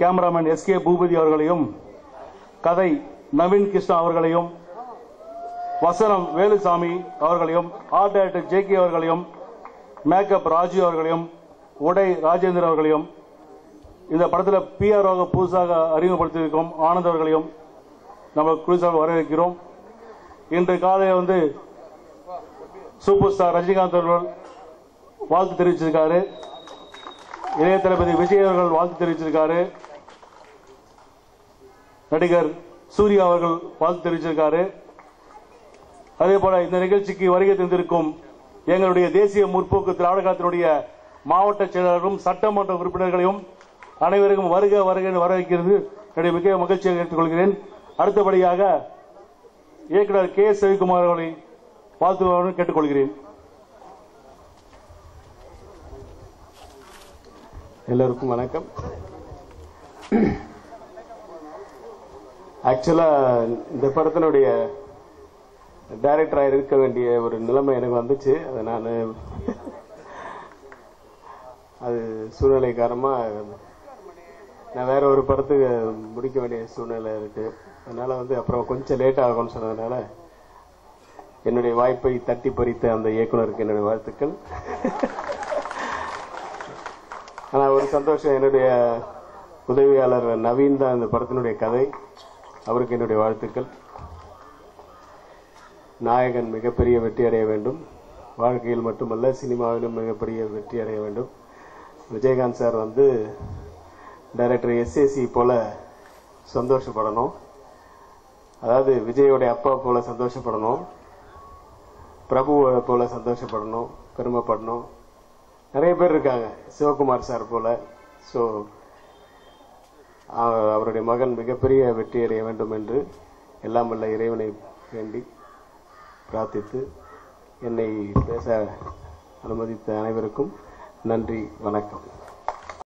Cameraman SK Boopathi அவர்களையும், கதை நவீன் கிருஷ்ணா அவர்களையும், வசனம் வேலுசாமி அவர்களையும், ஆர்ட் டைரக்டர் ஜேகே அவர்களையும், மேக்கப் ராஜு அவர்களையும், உடை ராஜேந்திரன் அவர்களையும், இந்த படத்தில் பிஆர் புதுசாக அறிமுகப்படுத்தியிருக்கும் ஆனந்த் அவர்களையும் நம்ம குழுசாக வரவேற்கிறோம். இன்று காலையில் சூப்பர் ஸ்டார் ரஜினிகாந்த் அவர்கள் வாழ்த்து தெரிவிச்சிருக்காரு. இளைய தளபதி விஜய் அவர்கள் வாழ்த்து தெரிவிச்சிருக்காரு. நடிகர் சூர்யா அவர்கள் வாழ்த்து தெரிவிச்சிருக்காரு. அதே போல இந்த நிகழ்ச்சிக்கு வருகை தந்திருக்கும் எங்களுடைய தேசிய முற்போக்கு திராவிட கழகத்தினுடைய மாவட்ட செயலாளர்களும் சட்டமன்ற உறுப்பினர்களையும் அனைவருக்கும் வருக வருக வரவேற்கிறது என்னுடைய மிக மகிழ்ச்சியாக கேட்டுக்கொள்கிறேன். அடுத்தபடியாக இயக்குநர் கே ரவிக்குமார் அவர்களை வாழ்த்துவார்கள் கேட்டுக்கொள்கிறேன். எல்லோருக்கும் வணக்கம். ஆக்சுவலா இந்த படத்தினுடைய டைரக்டரா இருக்க வேண்டிய ஒரு நிலைமை எனக்கு வந்துச்சு. அதை அது சூழ்நிலை காரணமா நான் வேற ஒரு படத்துக்கு முடிக்க வேண்டிய சூழ்நிலை இருக்கு. அதனால அப்புறம் கொஞ்சம் லேட் ஆகும்னு சொன்னதுனால என்னுடைய வாய்ப்பை தட்டி பறித்த அந்த இயக்குனருக்கு என்னுடைய வாழ்த்துக்கள். ஆனா ஒரு சந்தோஷம், என்னுடைய உதவியாளர் நவீன் தான் இந்த படத்தினுடைய கதை. அவருக்கு என்னுடைய வாழ்த்துக்கள். நாயகன் மிகப்பெரிய வெற்றி அடைய வேண்டும், வாழ்க்கையில் மட்டுமல்ல சினிமாவிலும் மிகப்பெரிய வெற்றி அடைய வேண்டும். விஜயகாந்த் சார் டைரக்டர் எஸ்ஏசி போல சந்தோஷப்படணும், அதாவது விஜயோடைய அப்பா போல சந்தோஷப்படணும், பிரபு போல சந்தோஷப்படணும், பெருமைப்படணும். நிறைய பேர் இருக்காங்க, சிவகுமார் சார் போல. ஸோ அவருடைய மகன் மிகப்பெரிய வெற்றி அடைய வேண்டும் என்று எல்லாம் வல்ல இறைவனை வேண்டி பிரார்த்தித்து என்னை பேச அனுமதித்த அனைவருக்கும் நன்றி, வணக்கம்.